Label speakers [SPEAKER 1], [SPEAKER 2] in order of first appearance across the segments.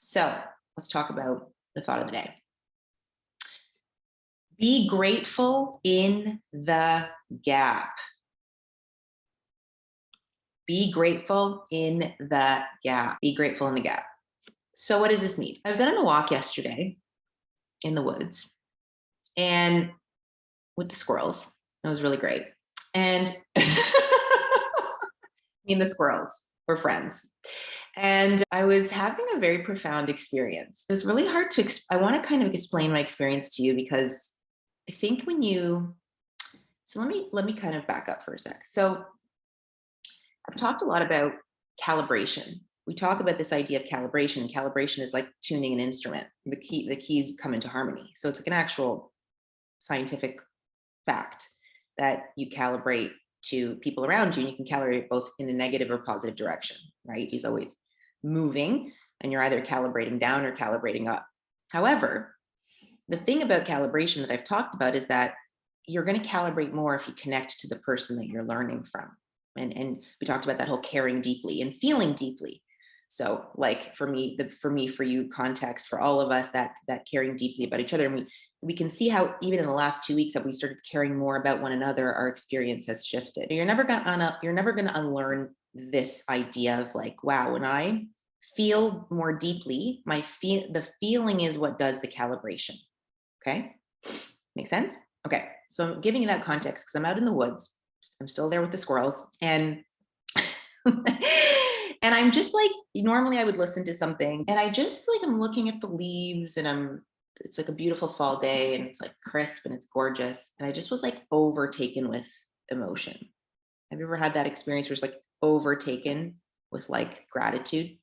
[SPEAKER 1] So let's talk about the thought of the day. Be grateful in the gap. Be grateful in the gap. Be grateful in the gap. So what does this mean? I was out on a walk yesterday in the woods and with the squirrels. It was really great. And me and the squirrels were friends. And I was having a very profound experience. It was really hard to, I want to kind of explain my experience to you because I think when you, so let me kind of back up for a sec. So I've talked a lot about calibration. We talk about this idea of calibration. Calibration is like tuning an instrument. The keys come into harmony. So it's like an actual scientific fact that you calibrate to people around you, and you can calibrate both in a negative or positive direction, right? He's always moving, and you're either calibrating down or calibrating up. However, the thing about calibration that I've talked about is that you're going to calibrate more if you connect to the person that you're learning from. And we talked about that whole caring deeply and feeling deeply. So like for you, context for all of us, that caring deeply about each other. And we can see how even in the last 2 weeks that we started caring more about one another, our experience has shifted. You're never gonna unlearn this idea of like, wow, when I feel more deeply, the feeling is what does the calibration. Okay, make sense? Okay, so I'm giving you that context because I'm out in the woods. I'm still there with the squirrels, and and I'm just like, normally I would listen to something, and I just like, I'm looking at the leaves, and it's like a beautiful fall day, and it's like crisp and it's gorgeous, and I just was like overtaken with emotion. Have you ever had that experience where it's like overtaken with like gratitude?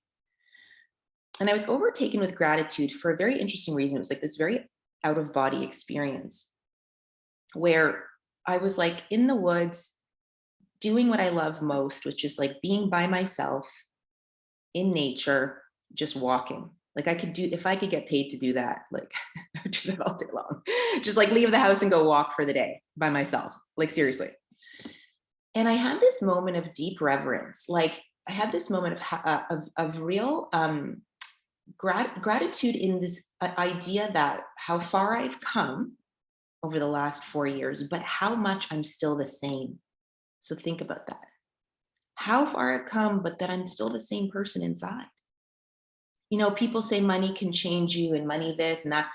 [SPEAKER 1] And I was overtaken with gratitude for a very interesting reason. It was like this very out of body experience where I was like in the woods doing what I love most, which is like being by myself in nature, just walking. Like if I could get paid to do that, like I would do that all day long. Just like leave the house and go walk for the day by myself, like seriously. And I had this moment of deep reverence. Like I had this moment of real gratitude in this idea that how far I've come over the last 4 years, but how much I'm still the same. So think about that. How far I've come, but that I'm still the same person inside. You know, people say money can change you and money this and that,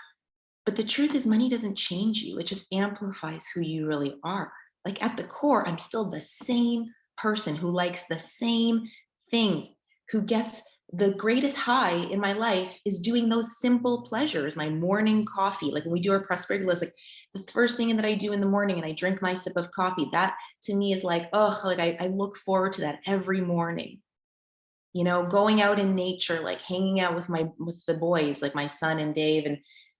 [SPEAKER 1] but the truth is money doesn't change you. It just amplifies who you really are. Like at the core, I'm still the same person who likes the same things, who gets the greatest high in my life is doing those simple pleasures, my morning coffee. Like when we do our prosperity list, like the first thing that I do in the morning and I drink my sip of coffee, that to me is like, oh, like I look forward to that every morning. You know, going out in nature, like hanging out with the boys, like my son and Dave, and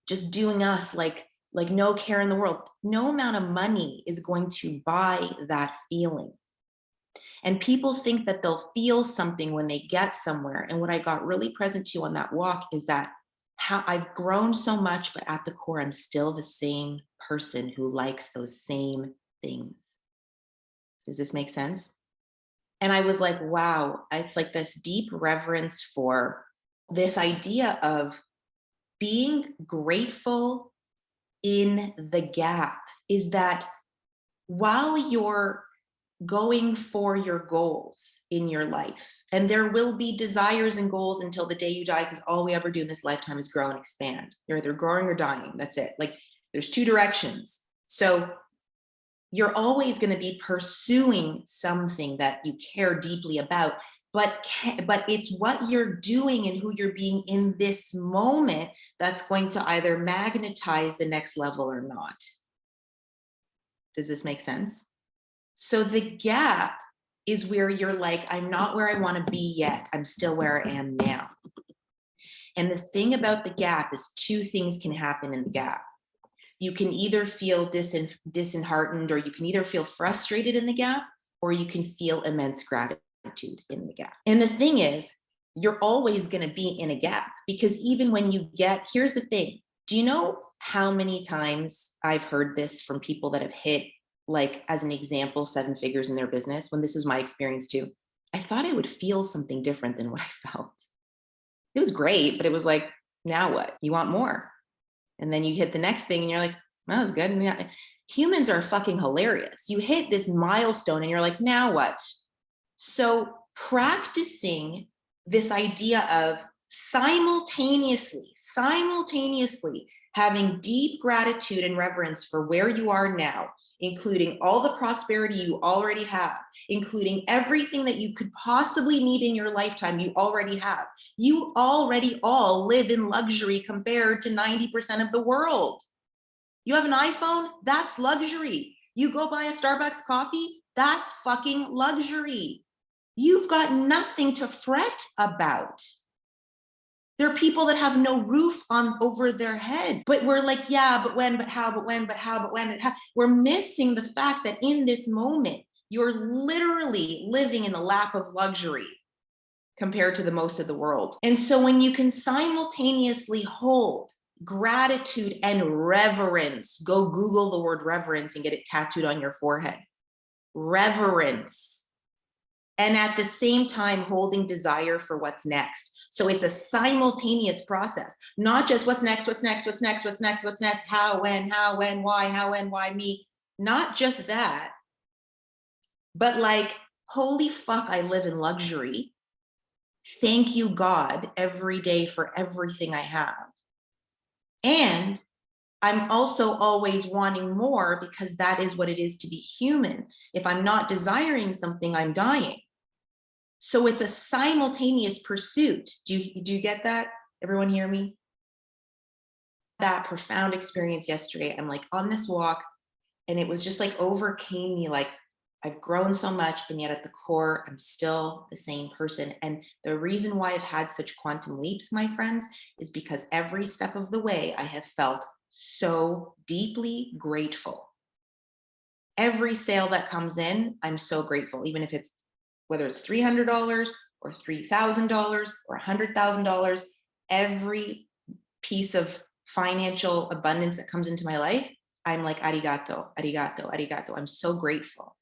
[SPEAKER 1] just doing us like no care in the world. No amount of money is going to buy that feeling. And people think that they'll feel something when they get somewhere. And what I got really present to on that walk is that how I've grown so much, but at the core, I'm still the same person who likes those same things. Does this make sense? And I was like, wow, it's like this deep reverence for this idea of being grateful in the gap, is that while you're going for your goals in your life, and there will be desires and goals until the day you die, because all we ever do in this lifetime is grow and expand. You're either growing or dying. That's it. Like there's two directions. So you're always going to be pursuing something that you care deeply about, but it's what you're doing and who you're being in this moment that's going to either magnetize the next level or not. Does this make sense? So the gap is where you're like, I'm not where I want to be yet. I'm still where I am now. And the thing about the gap is two things can happen in the gap. You can either feel disheartened, or you can either feel frustrated in the gap, or you can feel immense gratitude in the gap. And the thing is, you're always going to be in a gap, because even when here's the thing. Do you know how many times I've heard this from people that have hit, like as an example, 7 figures in their business, when this is my experience too? I thought I would feel something different than what I felt. It was great, but it was like, now what? You want more. And then you hit the next thing and you're like, that was good. And yeah, humans are fucking hilarious. You hit this milestone and you're like, now what? So practicing this idea of simultaneously having deep gratitude and reverence for where you are now, including all the prosperity you already have, including everything that you could possibly need in your lifetime, you already have. You already all live in luxury compared to 90% of the world. You have an iPhone, that's luxury. You go buy a Starbucks coffee, that's fucking luxury. You've got nothing to fret about. There are people that have no roof on over their head, but we're like, yeah, but when, but how, but when, but how, but when, and how. We're missing the fact that in this moment, you're literally living in the lap of luxury compared to the most of the world. And so when you can simultaneously hold gratitude and reverence, go Google the word reverence and get it tattooed on your forehead. Reverence. And at the same time, holding desire for what's next. So it's a simultaneous process, not just what's next, what's next, what's next, what's next, what's next, how, when, why, how, when, why me. Not just that, but like, holy fuck, I live in luxury. Thank you, God, every day for everything I have. And I'm also always wanting more because that is what it is to be human. If I'm not desiring something, I'm dying. So it's a simultaneous pursuit. Do you get that? Everyone hear me? That profound experience yesterday. I'm like on this walk and it was just like overcame me. Like I've grown so much, and yet at the core, I'm still the same person. And the reason why I've had such quantum leaps, my friends, is because every step of the way I have felt so deeply grateful. Every sale that comes in, I'm so grateful, even if it's whether it's $300 or $3,000 or $100,000, every piece of financial abundance that comes into my life, I'm like, arigato, arigato, arigato. I'm so grateful.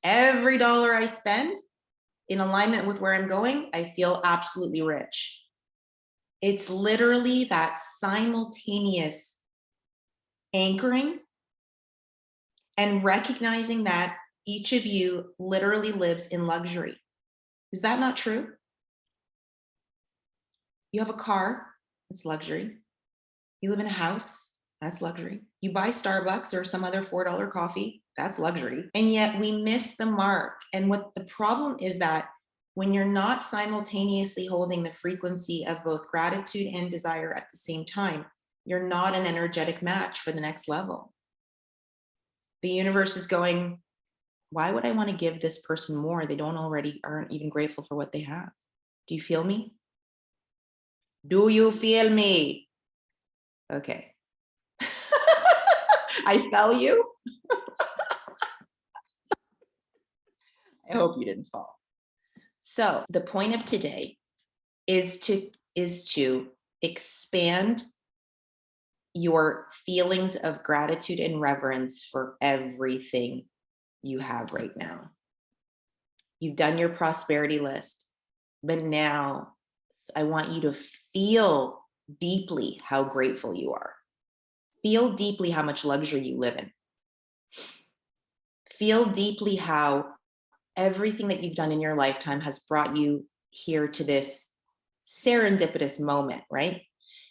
[SPEAKER 1] Every dollar I spend in alignment with where I'm going, I feel absolutely rich. It's literally that simultaneous anchoring and recognizing that each of you literally lives in luxury. Is that not true? You have a car, it's luxury. You live in a house, that's luxury. You buy Starbucks or some other $4 coffee, that's luxury. And yet we miss the mark. And what the problem is that when you're not simultaneously holding the frequency of both gratitude and desire at the same time, you're not an energetic match for the next level. The universe is going, why would I want to give this person more? They aren't even grateful for what they have. Do you feel me? Do you feel me? Okay. I felt you. I hope you didn't fall. So the point of today is to expand your feelings of gratitude and reverence for everything you have right now. You've done your prosperity list, but now I want you to feel deeply how grateful you are. Feel deeply how much luxury you live in. Feel deeply how everything that you've done in your lifetime has brought you here to this serendipitous moment, right?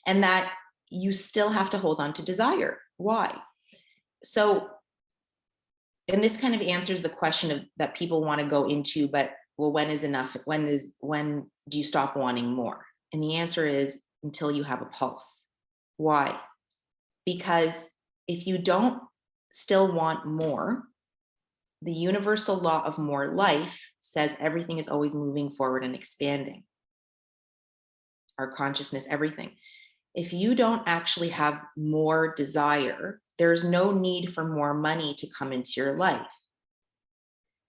[SPEAKER 1] And that you still have to hold on to desire. Why? So, and this kind of answers the question that people want to go into, but well, when is enough? When do you stop wanting more? And the answer is until you have a pulse. Why? Because if you don't still want more, the universal law of more life says everything is always moving forward and expanding. Our consciousness, everything. If you don't actually have more desire, there's no need for more money to come into your life.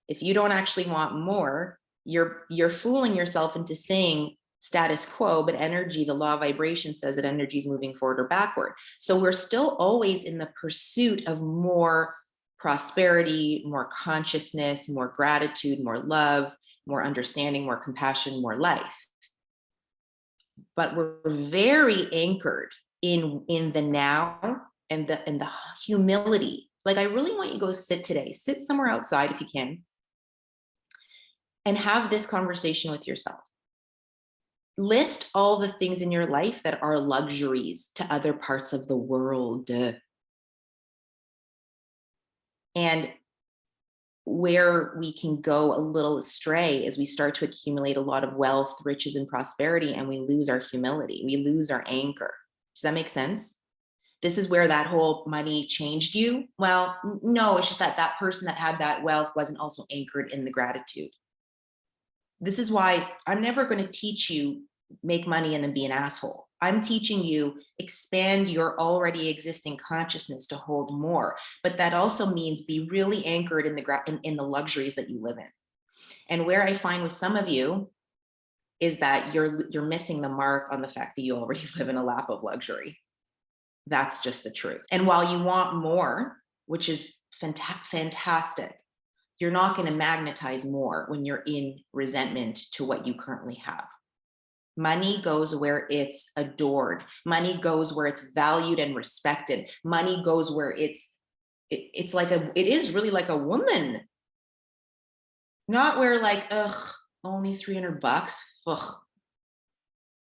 [SPEAKER 1] If you don't actually want more, you're fooling yourself into saying status quo, but energy, the law of vibration says that energy is moving forward or backward. So we're still always in the pursuit of more prosperity, more consciousness, more gratitude, more love, more understanding, more compassion, more life. but we're very anchored in the now and the humility. Like, I really want you to go sit somewhere outside if you can, and have this conversation with yourself. List all the things in your life that are luxuries to other parts of the world, and where we can go a little astray is we start to accumulate a lot of wealth, riches, and prosperity, and we lose our humility. We lose our anchor. Does that make sense? This is where that whole money changed you. Well, no, it's just that that person that had that wealth wasn't also anchored in the gratitude. This is why I'm never going to teach you make money and then be an asshole. I'm teaching you expand your already existing consciousness to hold more, but that also means be really anchored in the luxuries that you live in. And where I find with some of you is that you're missing the mark on the fact that you already live in a lap of luxury. That's just the truth. And while you want more, which is fantastic, you're not going to magnetize more when you're in resentment to what you currently have. Money goes where it's adored. Money goes where it's valued and respected. Money goes where it is really like a woman. Not where like, ugh, only $300. Ugh.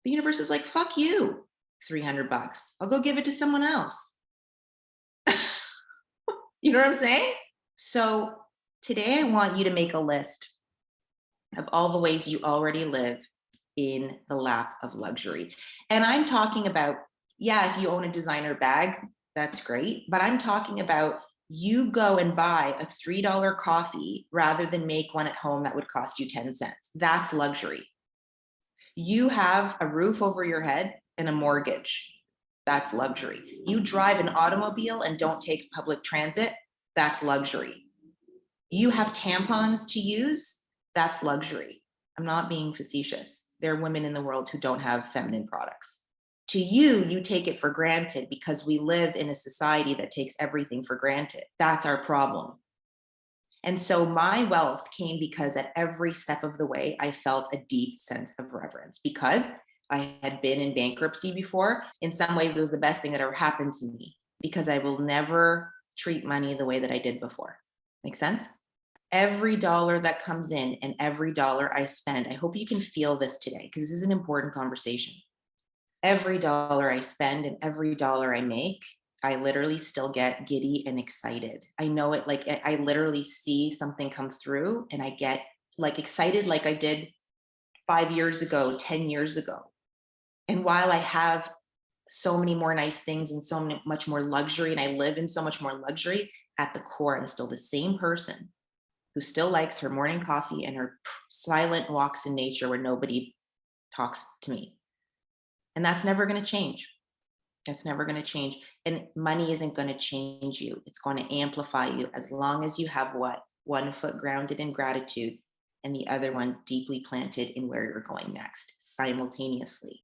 [SPEAKER 1] The universe is like, fuck you, $300. I'll go give it to someone else. You know what I'm saying? So today I want you to make a list of all the ways you already live in the lap of luxury. And I'm talking about, yeah, if you own a designer bag, that's great. But I'm talking about you go and buy a $3 coffee rather than make one at home that would cost you 10 cents. That's luxury. You have a roof over your head and a mortgage. That's luxury. You drive an automobile and don't take public transit. That's luxury. You have tampons to use. That's luxury. I'm not being facetious. There are women in the world who don't have feminine products. To you, you take it for granted because we live in a society that takes everything for granted. That's our problem. And so my wealth came because at every step of the way, I felt a deep sense of reverence because I had been in bankruptcy before. In some ways, it was the best thing that ever happened to me because I will never treat money the way that I did before. Make sense? Every dollar that comes in and every dollar I spend, I hope you can feel this today because this is an important conversation. Every dollar I spend and every dollar I make, I literally still get giddy and excited. I know it, like I literally see something come through and I get like excited like I did 5 years ago, 10 years ago. And while I have so many more nice things and so much more luxury and I live in so much more luxury, at the core, I'm still the same person who still likes her morning coffee and her silent walks in nature where nobody talks to me. And that's never going to change. That's never going to change. And money isn't going to change you. It's going to amplify you as long as you have what? One foot grounded in gratitude and the other one deeply planted in where you're going next simultaneously.